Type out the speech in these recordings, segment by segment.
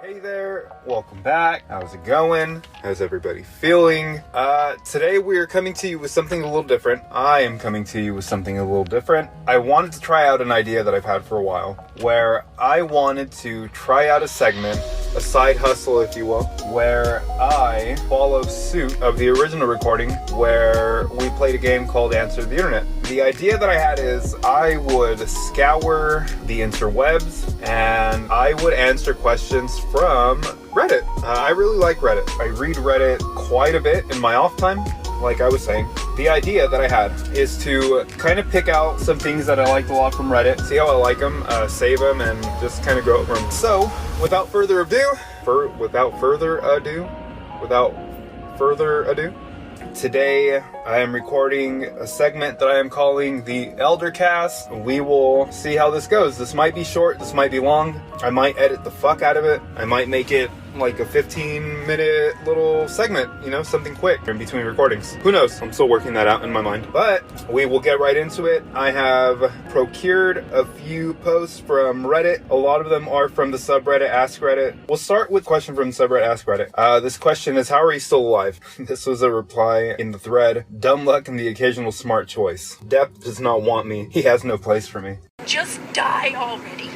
Hey there, welcome back. How's it going? How's everybody feeling? Today we are coming to you with something a little different. I am coming to you with something a little different. I wanted to try out an idea that I've had for a while, where I wanted to try out a segment, a side hustle if you will, where I follow suit of the original recording where we played a game called Answer the Internet. The idea that I had is I would scour the interwebs and I would answer questions from Reddit. I really like Reddit. I read Reddit quite a bit in my off time, like I was saying. The idea that I had is to kind of pick out some things that I liked a lot from Reddit, see how I like them, save them, and just kind of go over them. So, without further ado, today I am recording a segment that I am calling the Elder Cast. We will see how this goes. This might be short, this might be long. I might edit the fuck out of it. I might make it like a 15-minute little segment, something quick in between recordings. Who knows? I'm still working that out in my mind. But we will get right into it. I have procured a few posts from Reddit. A lot of them are from the subreddit Ask Reddit. We'll start with a question from the subreddit Ask Reddit. This question is, how are you still alive? This was a reply in the thread. Dumb luck and the occasional smart choice. Death does not want me. He has no place for me. Just die already.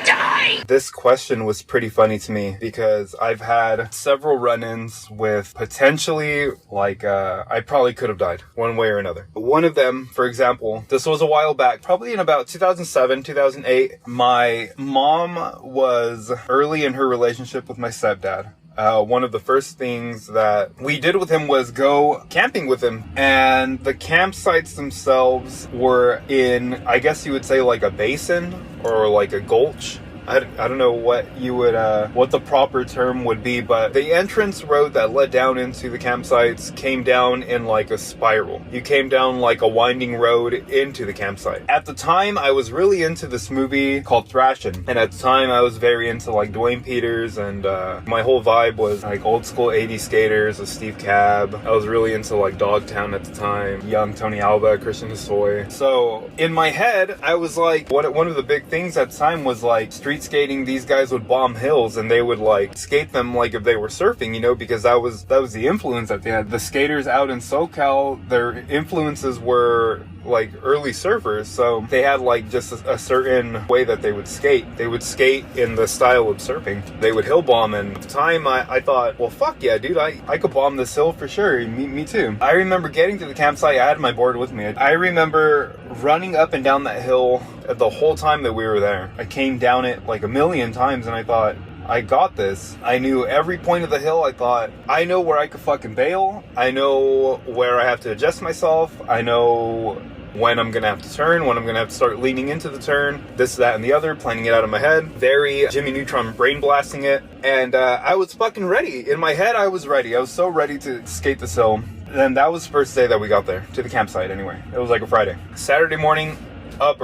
Die! This question was pretty funny to me because I've had several run-ins with potentially, I probably could have died one way or another. One of them, for example, this was a while back, probably in about 2007, 2008. My mom was early in her relationship with my stepdad. One of the first things that we did with him was go camping with him. And the campsites themselves were in, I guess you would say like a basin or like a gulch. I don't know what you would, what the proper term would be, but the entrance road that led down into the campsites came down in like a spiral. You came down like a winding road into the campsite. At the time, I was really into this movie called Thrashin', and at the time I was very into like Dwayne Peters, and my whole vibe was like old school 80s skaters with Steve Cab. I was really into like Dogtown at the time, young Tony Alva, Christian Hosoi. So in my head, I was like, one of the big things at the time was like street skating. These guys would bomb hills and they would like skate them like if they were surfing, because that was the influence that they had. The skaters out in SoCal, their influences were like early surfers, so they had like just a certain way that they would skate. They would skate in the style of surfing. They would hill bomb, and at the time I thought, well fuck yeah dude, I could bomb this hill for sure. Me too. I remember getting to the campsite, I had my board with me. I remember running up and down that hill the whole time that we were there. I came down it like a million times and I thought, I got this. I knew every point of the hill. I thought, I know where I could fucking bail. I know where I have to adjust myself. I know when I'm gonna have to turn, when I'm gonna have to start leaning into the turn, this, that, and the other, planning it out in my head. Very Jimmy Neutron brain blasting it. And I was fucking ready. In my head, I was ready. I was so ready to skate this hill. And that was the first day that we got there, to the campsite anyway. It was like a Friday. Saturday morning, up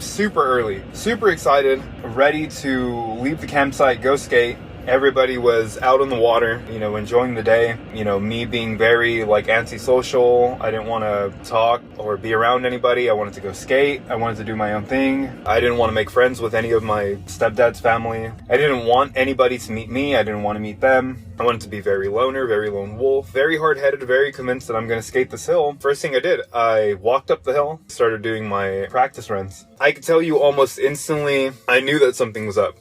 super early, super excited, ready to leave the campsite, go skate. Everybody was out on the water, enjoying the day. Me being very like antisocial. I didn't want to talk or be around anybody. I wanted to go skate. I wanted to do my own thing. I didn't want to make friends with any of my stepdad's family. I didn't want anybody to meet me. I didn't want to meet them. I wanted to be very loner, very lone wolf, very hard-headed, very convinced that I'm going to skate this hill. First thing I did, I walked up the hill, started doing my practice runs. I could tell you almost instantly, I knew that something was up.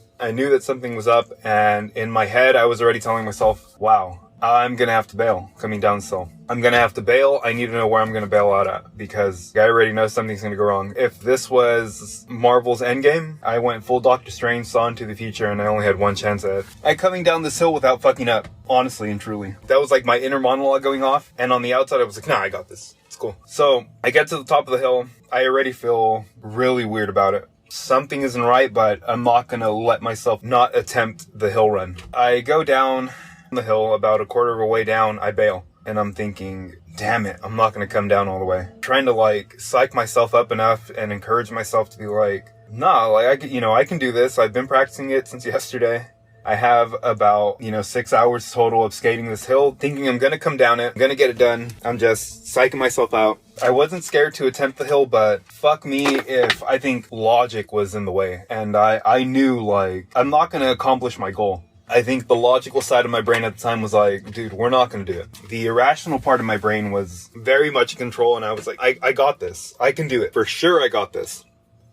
And in my head, I was already telling myself, wow, I'm gonna have to bail coming down this hill. I'm gonna have to bail. I need to know where I'm gonna bail out at, because I already know something's gonna go wrong. If this was Marvel's Endgame, I went full Doctor Strange, saw into the future, and I only had one chance at it. I'm coming down this hill without fucking up, honestly and truly. That was like my inner monologue going off, and on the outside, I was like, nah, I got this. It's cool. So I get to the top of the hill. I already feel really weird about it. Something isn't right, but I'm not gonna let myself not attempt the hill run. I go down the hill, about a quarter of a way down, I bail. And I'm thinking, damn it, I'm not gonna come down all the way. Trying to like psych myself up enough and encourage myself to be like, nah, like I can do this. I've been practicing it since yesterday. I have about, 6 hours total of skating this hill, thinking I'm going to come down it. I'm going to get it done. I'm just psyching myself out. I wasn't scared to attempt the hill, but fuck me if I think logic was in the way. And I knew, I'm not going to accomplish my goal. I think the logical side of my brain at the time was like, dude, we're not going to do it. The irrational part of my brain was very much in control, and I was like, I got this. I can do it. For sure I got this.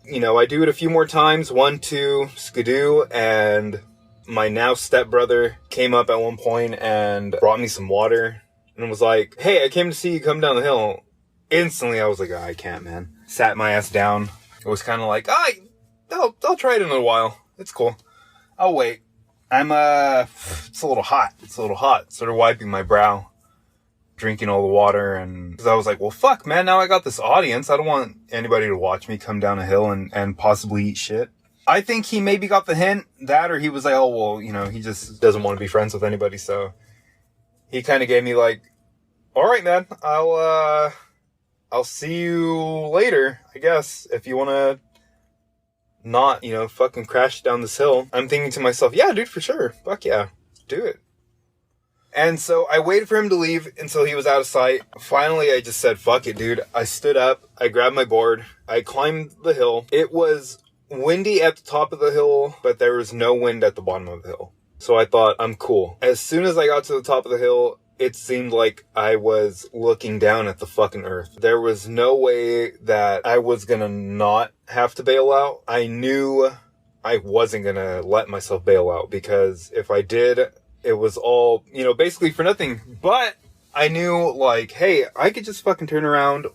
I do it a few more times. 1, 2, skidoo, and my now stepbrother came up at one point and brought me some water and was like, hey, I came to see you come down the hill. Instantly, I was like, I can't, man. Sat my ass down. It was kind of like, I'll try it in a while. It's cool. I'll wait. It's a little hot. Sort of wiping my brow, drinking all the water. And cause I was like, well, fuck, man, now I got this audience. I don't want anybody to watch me come down a hill and possibly eat shit. I think he maybe got the hint, that, or he was like, oh, well, he just doesn't want to be friends with anybody. So he kind of gave me like, all right, man, I'll see you later, I guess, if you want to not, fucking crash down this hill. I'm thinking to myself, yeah, dude, for sure. Fuck yeah, do it. And so I waited for him to leave until he was out of sight. Finally, I just said, fuck it, dude. I stood up, I grabbed my board, I climbed the hill. It was windy at the top of the hill, but there was no wind at the bottom of the hill. So I thought, I'm cool. As soon as I got to the top of the hill, it seemed like I was looking down at the fucking earth. There was no way that I was gonna not have to bail out. I knew I wasn't gonna let myself bail out, because if I did, it was all, basically for nothing. But I knew, hey, I could just fucking turn around,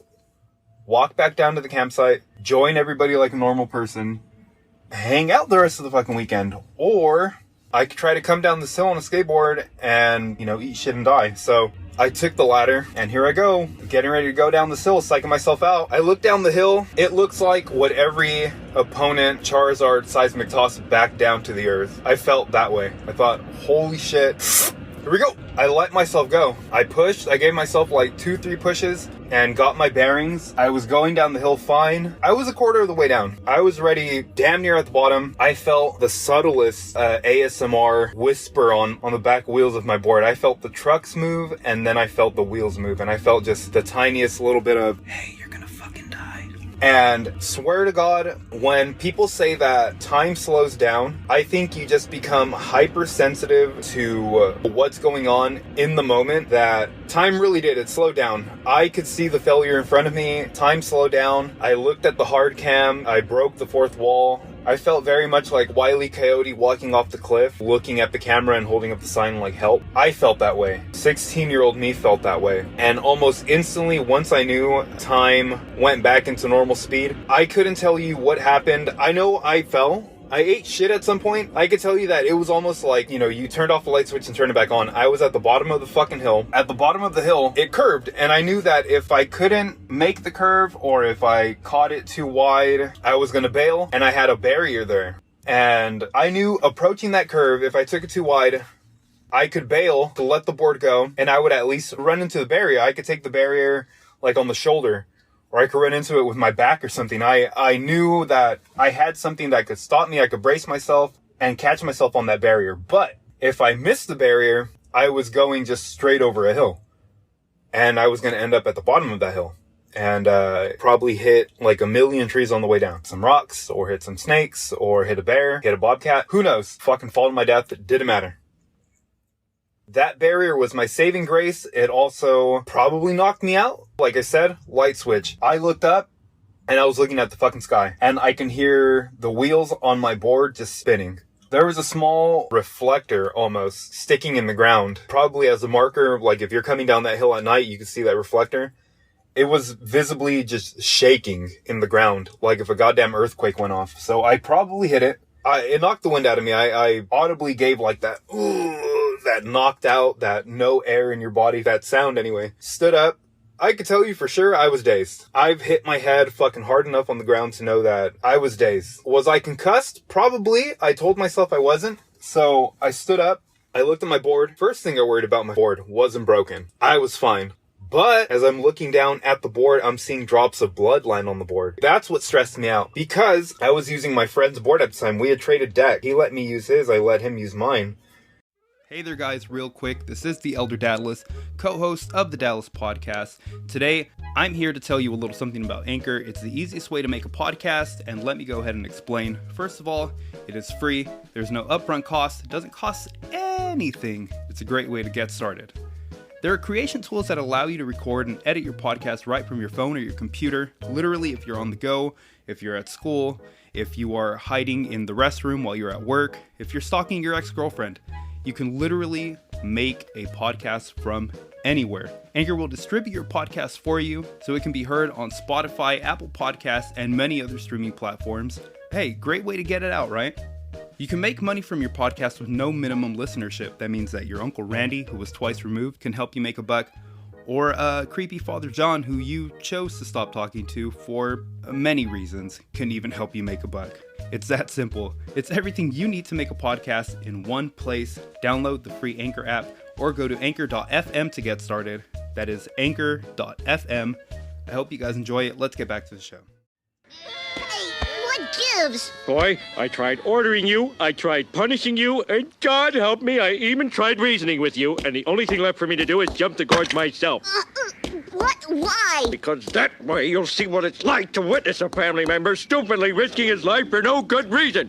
walk back down to the campsite, join everybody like a normal person, hang out the rest of the fucking weekend, or I could try to come down this hill on a skateboard and, eat shit and die. So I took the ladder, and here I go, getting ready to go down this hill, psyching myself out. I look down the hill. It looks like what every opponent Charizard seismic toss back down to the earth. I felt that way. I thought, holy shit. Here we go. I let myself go. I pushed. I gave myself 2-3 pushes and got my bearings. I was going down the hill fine. I was a quarter of the way down. I was ready, damn near at the bottom. I felt the subtlest ASMR whisper on the back wheels of my board. I felt the trucks move, and then I felt the wheels move, and I felt just the tiniest little bit of, hey, you're gonna fucking die. And swear to God, when people say that time slows down, I think you just become hypersensitive to what's going on in the moment. That time really did. It slowed down. I could see the failure in front of me. Time slowed down. I looked at the hard cam. I broke the fourth wall. I felt very much like Wile E. Coyote walking off the cliff, looking at the camera and holding up the sign like help. I felt that way. 16-year-old me felt that way. And almost instantly, once I knew time went back into normal speed, I couldn't tell you what happened. I know I fell. I ate shit at some point. I could tell you that it was almost like, you turned off the light switch and turned it back on. I was at the bottom of the fucking hill. At the bottom of the hill, it curved. And I knew that if I couldn't make the curve, or if I caught it too wide, I was gonna bail. And I had a barrier there. And I knew approaching that curve, if I took it too wide, I could bail to let the board go, and I would at least run into the barrier. I could take the barrier on the shoulder, or I could run into it with my back or something. I knew that I had something that could stop me. I could brace myself and catch myself on that barrier. But if I missed the barrier, I was going just straight over a hill. And I was going to end up at the bottom of that hill. And probably hit a million trees on the way down. Some rocks, or hit some snakes, or hit a bear, hit a bobcat. Who knows? Fucking fall to my death. It didn't matter. That barrier was my saving grace. It also probably knocked me out. Like I said, light switch. I looked up, and I was looking at the fucking sky, and I can hear the wheels on my board just spinning. There was a small reflector almost sticking in the ground, probably as a marker. If you're coming down that hill at night, you can see that reflector. It was visibly just shaking in the ground, like if a goddamn earthquake went off. So I probably hit it. It knocked the wind out of me. I audibly gave that, ooh, that knocked out, that no air in your body, that sound anyway. Stood up. I could tell you for sure I was dazed. I've hit my head fucking hard enough on the ground to know that I was dazed. Was I concussed? Probably. I told myself I wasn't. So I stood up. I looked at my board. First thing I worried about, my board wasn't broken. I was fine. But as I'm looking down at the board, I'm seeing drops of blood land on the board. That's what stressed me out because I was using my friend's board at the time. We had traded deck. He let me use his. I let him use mine. Hey there guys, real quick, this is the Elder Dadless, co-host of the Dadless Podcast. Today, I'm here to tell you a little something about Anchor. It's the easiest way to make a podcast, and let me go ahead and explain. First of all, it is free, there's no upfront cost, it doesn't cost anything. It's a great way to get started. There are creation tools that allow you to record and edit your podcast right from your phone or your computer. Literally, if you're on the go, if you're at school, if you are hiding in the restroom while you're at work, if you're stalking your ex-girlfriend, you can literally make a podcast from anywhere. Anchor will distribute your podcast for you so it can be heard on Spotify, Apple Podcasts, and many other streaming platforms. Hey, great way to get it out, right? You can make money from your podcast with no minimum listenership. That means that your Uncle Randy, who was twice removed, can help you make a buck. Or creepy Father John, who you chose to stop talking to for many reasons, can even help you make a buck. It's that simple. It's everything you need to make a podcast in one place. Download the free Anchor app or go to anchor.fm to get started. That is anchor.fm. I hope you guys enjoy it. Let's get back to the show. Gives. Boy, I tried ordering you, I tried punishing you, and God help me, I even tried reasoning with you, and the only thing left for me to do is jump the gorge myself. What? Why? Because that way you'll see what it's like to witness a family member stupidly risking his life for no good reason.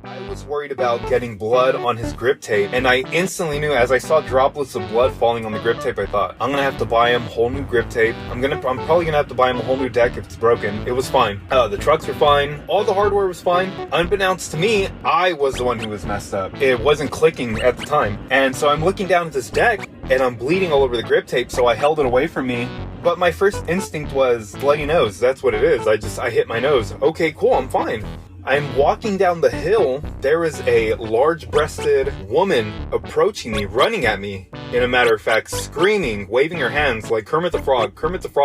I was worried about getting blood on his grip tape, and I instantly knew as I saw droplets of blood falling on the grip tape, I thought, I'm gonna have to buy him whole new grip tape. I'm probably gonna have to buy him a whole new deck if it's broken. It was fine. The trucks were fine. All the hardware was fine. Unbeknownst to me, I was the one who was messed up. It wasn't clicking at the time. And so I'm looking down at this deck, and I'm bleeding all over the grip tape, so I held it away from me. But my first instinct was bloody nose. That's what it is. I hit my nose. Okay, cool, I'm fine. I'm walking down the hill. There is a large-breasted woman approaching me, running at me. In a matter of fact, screaming, waving her hands like Kermit the Frog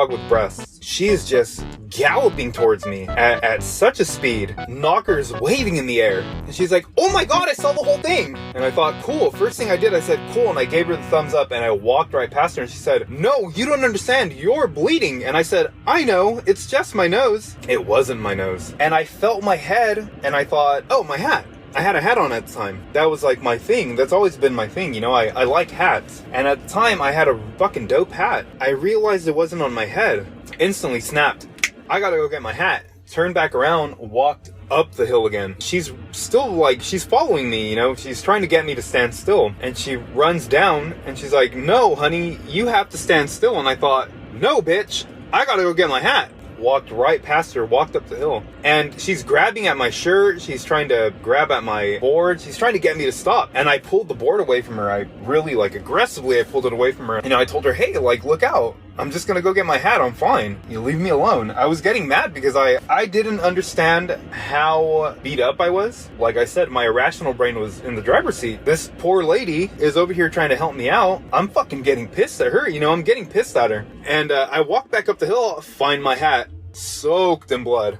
with breasts. She is just galloping towards me at such a speed, knockers waving in the air. And she's like, oh my god, I saw the whole thing. And I thought, cool. First thing I did, I said, cool. And I gave her the thumbs up and I walked right past her and she said, no, you don't understand. You're bleeding. And I said, I know, it's just my nose. It wasn't my nose. And I felt my head and I thought, oh, my hat. I had a hat on at the time. That was like my thing. That's always been my thing, you know, I like hats. And at the time, I had a fucking dope hat. I realized it wasn't on my head. Instantly snapped. I gotta go get my hat. Turned back around, walked up the hill again. She's still she's following me, you know, she's trying to get me to stand still. And she runs down and she's like, no, honey, you have to stand still. And I thought, no, bitch, I gotta go get my hat. Walked right past her, walked up the hill, and she's grabbing at my shirt, she's trying to grab at my board, she's trying to get me to stop, and I pulled the board away from her. I really, aggressively, I pulled it away from her, I told her, hey, look out, I'm just gonna go get my hat, I'm fine, you leave me alone. I was getting mad because I didn't understand how beat up I was. Like I said, my irrational brain was in the driver's seat. This poor lady is over here trying to help me out. I'm fucking getting pissed at her, I'm getting pissed at her. And I walked back up the hill, find my hat, soaked in blood.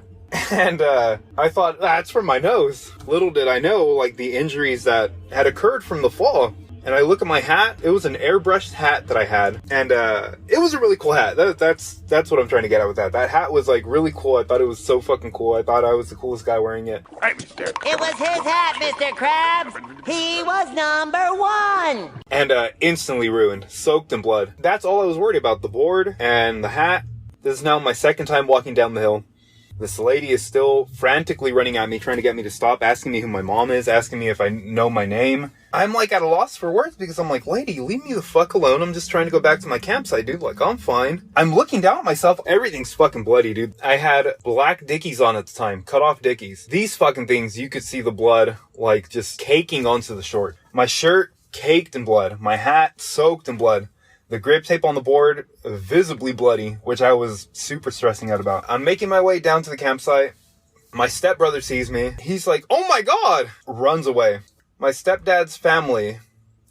And I thought, that's from my nose. Little did I know, the injuries that had occurred from the fall. And I look at my hat, it was an airbrushed hat that I had. And it was a really cool hat. That's what I'm trying to get at with that. That hat was really cool. I thought it was so fucking cool. I thought I was the coolest guy wearing it. It was his hat, Mr. Krabs. He was number one. And instantly ruined, soaked in blood. That's all I was worried about, the board and the hat. This is now my second time walking down the hill. This lady is still frantically running at me, trying to get me to stop, asking me who my mom is, asking me if I know my name. I'm at a loss for words because I'm like, lady, leave me the fuck alone. I'm just trying to go back to my campsite, dude. I'm fine. I'm looking down at myself. Everything's fucking bloody, dude. I had black Dickies on at the time, cut off Dickies. These fucking things, you could see the blood, just caking onto the short. My shirt caked in blood. My hat soaked in blood. The grip tape on the board, visibly bloody, which I was super stressing out about. I'm making my way down to the campsite. My stepbrother sees me. He's like, oh my god! Runs away. My stepdad's family,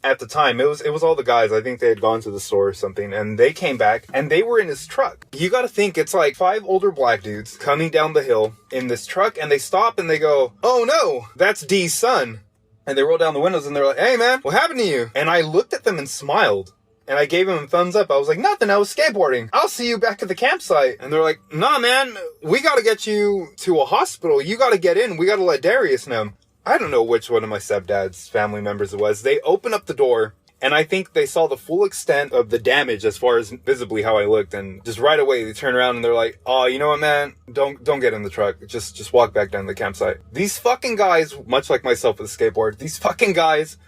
at the time, it was all the guys. I think they had gone to the store or something. And they came back, and they were in his truck. You gotta think, it's 5 older black dudes coming down the hill in this truck. And they stop and they go, oh no, that's D's son. And they roll down the windows and they're like, hey man, what happened to you? And I looked at them and smiled. And I gave him a thumbs up. I was like, nothing, I was skateboarding. I'll see you back at the campsite. And they're like, nah, man, we gotta get you to a hospital. You gotta get in. We gotta let Darius know. I don't know which one of my stepdad's family members it was. They opened up the door, and I think they saw the full extent of the damage as far as visibly how I looked. And just right away, they turn around and they're like, oh, you know what, man? Don't get in the truck. Just walk back down to the campsite. These fucking guys, much like myself with the skateboard, these fucking guys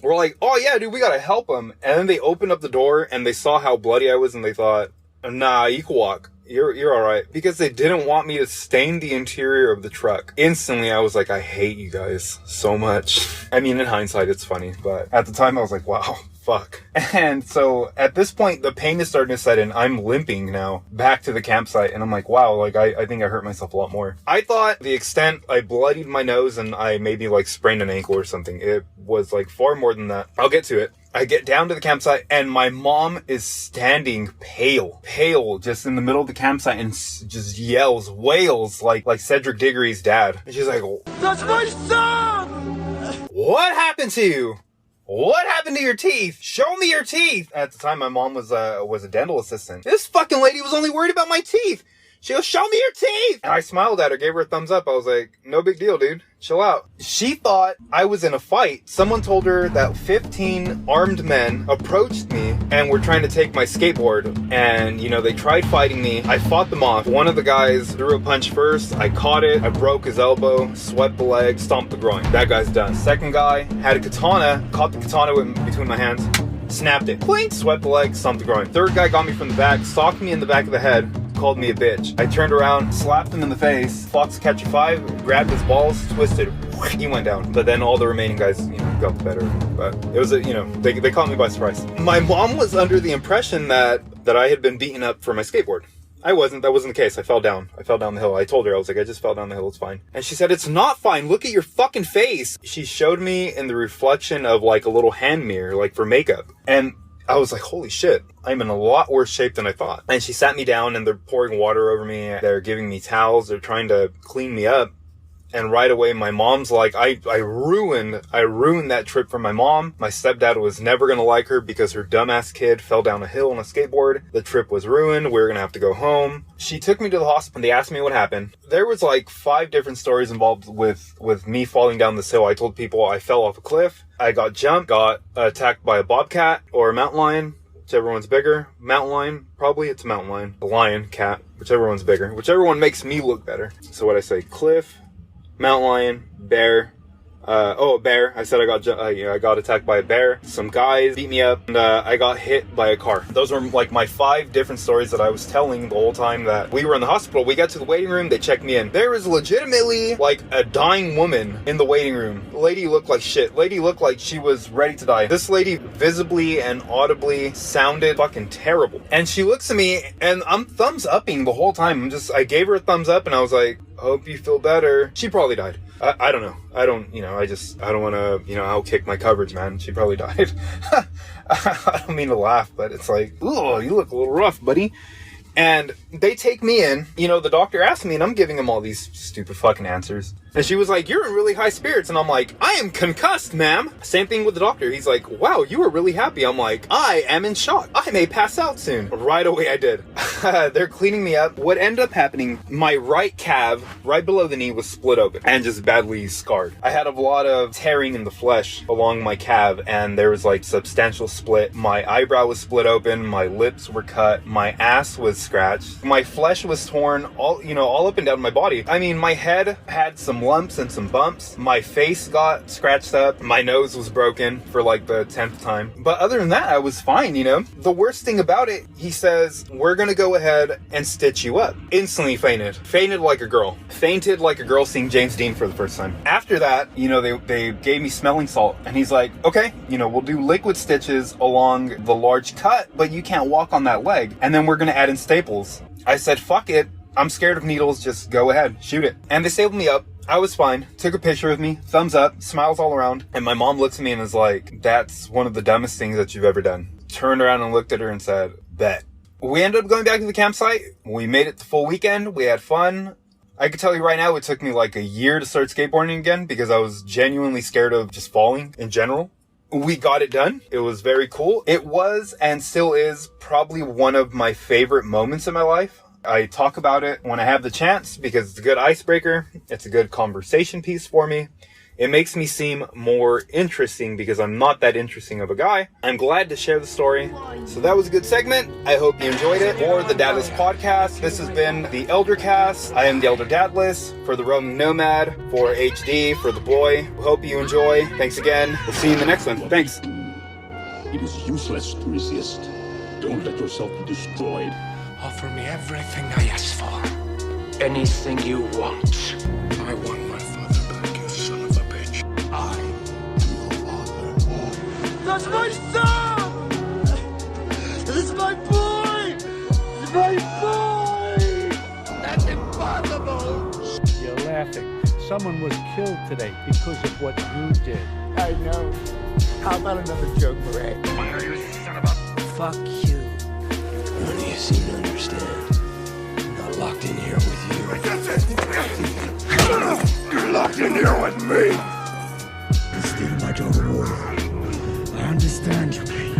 were like, oh yeah, dude, we gotta help him. And then they opened up the door and they saw how bloody I was and they thought, nah, you can walk. You're alright. Because they didn't want me to stain the interior of the truck. Instantly, I was like, I hate you guys so much. I mean, in hindsight, it's funny. But at the time, I was like, wow, fuck. And so at this point, the pain is starting to set in. I'm limping now back to the campsite. And I'm like, wow, like, I think I hurt myself a lot more. I thought the extent I bloodied my nose and I maybe like sprained an ankle or something. It was like far more than that. I'll get to it. I get down to the campsite and my mom is standing pale, just in the middle of the campsite and just yells, wails like Cedric Diggory's dad. And she's like, that's my son! What happened to you? What happened to your teeth? Show me your teeth! At the time, my mom was a dental assistant. This fucking lady was only worried about my teeth. She goes, show me your teeth! And I smiled at her, gave her a thumbs up. I was like, no big deal, dude. Chill out. She thought I was in a fight. Someone told her that 15 armed men approached me and were trying to take my skateboard. And, you know, they tried fighting me. I fought them off. One of the guys threw a punch first. I caught it. I broke his elbow, swept the leg, stomped the groin. That guy's done. Second guy had a katana, caught the katana between my hands, snapped it. Clink! Swept the leg, stomped the groin. Third guy got me from the back, socked me in the back of the head, called me a bitch. I turned around, slapped him in the face. Fox catch a 5, grabbed his balls, twisted. He went down. But then all the remaining guys, you know, got the better. But it was they caught me by surprise. My mom was under the impression that I had been beaten up for my skateboard. I wasn't. That wasn't the case. I fell down the hill. I told her, I was like, I just fell down the hill. It's fine. And she said, it's not fine. Look at your fucking face. She showed me in the reflection of like a little hand mirror, like for makeup. And I was like, holy shit, I'm in a lot worse shape than I thought. And she sat me down and they're pouring water over me. They're giving me towels. They're trying to clean me up. And right away, my mom's like, I ruined that trip for my mom. My stepdad was never going to like her because her dumbass kid fell down a hill on a skateboard. The trip was ruined. We were going to have to go home. She took me to the hospital and they asked me what happened. There was like 5 different stories involved with me falling down this hill. I told people I fell off a cliff. I got jumped, got attacked by a bobcat or a mountain lion. Whichever one's bigger. Mountain lion, probably it's a mountain lion. A lion, cat, whichever one's bigger. Whichever one makes me look better. So what I say, cliff, mountain lion, bear. A bear. I said I got attacked by a bear. Some guys beat me up and I got hit by a car. Those were like my 5 different stories that I was telling the whole time that we were in the hospital. We got to the waiting room. They checked me in. There was legitimately like a dying woman in the waiting room. The lady looked like shit. Lady looked like she was ready to die. This lady visibly and audibly sounded fucking terrible. And she looks at me and I'm thumbs upping the whole time. I gave her a thumbs up and I was like, hope you feel better. She probably died. I don't know. I don't want to, outkick my coverage, man. She probably died. I don't mean to laugh, but it's like, ooh, you look a little rough, buddy. And they take me in, the doctor asked me and I'm giving him all these stupid fucking answers. And she was like, you're in really high spirits. And I'm like, I am concussed, ma'am. Same thing with the doctor. He's like, wow, you were really happy. I'm like, I am in shock. I may pass out soon. Right away I did. They're cleaning me up. What ended up happening, my right calf, right below the knee, was split open and just badly scarred. I had a lot of tearing in the flesh along my calf and there was like substantial split. My eyebrow was split open. My lips were cut. My ass was scratched. My flesh was torn all up and down my body. I mean, my head had some lumps and some bumps. My face got scratched up. My nose was broken for like the 10th time. But other than that, I was fine, The worst thing about it, he says, we're gonna go ahead and stitch you up. Instantly fainted. Fainted like a girl. Fainted like a girl seeing James Dean for the first time. After that, they gave me smelling salt. And he's like, okay, we'll do liquid stitches along the large cut, but you can't walk on that leg. And then we're gonna add in staples. I said, fuck it. I'm scared of needles. Just go ahead. Shoot it. And they stapled me up. I was fine. Took a picture with me. Thumbs up. Smiles all around. And my mom looks at me and is like, that's one of the dumbest things that you've ever done. Turned around and looked at her and said, bet. We ended up going back to the campsite. We made it the full weekend. We had fun. I could tell you right now, it took me like a year to start skateboarding again because I was genuinely scared of just falling in general. we got it done. It was very cool. It was and still is probably one of my favorite moments in my life. I talk about it when I have the chance because it's a good icebreaker. It's a good conversation piece for me. It makes me seem more interesting because I'm not that interesting of a guy. I'm glad to share the story. So that was a good segment. I hope you enjoyed it. For the Dadless Podcast, this has been the Elder Cast. I am the Elder Dadless. For the Roaming Nomad, for HD, for the boy. Hope you enjoy. Thanks again. We'll see you in the next one. Thanks. It is useless to resist. Don't let yourself be destroyed. Offer me everything I ask for. Anything you want. I want my father back, you son of a bitch. I am your father. That's my son! This is my boy! My boy! That's impossible! You're laughing. Someone was killed today because of what you did. I know. How about another joke, Murray? You son of a... Fuck you. None of you seem to understand. I'm not locked in here with you. You're locked in here with me. Still my daughter water. I understand your pain.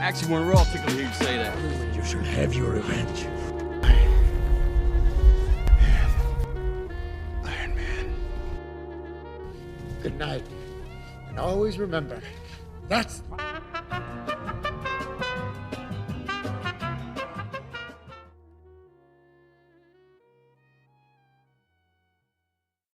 Actually, when we're all tickled to hear you say that. You shall have your revenge. Iron Man. Good night. And always remember, that's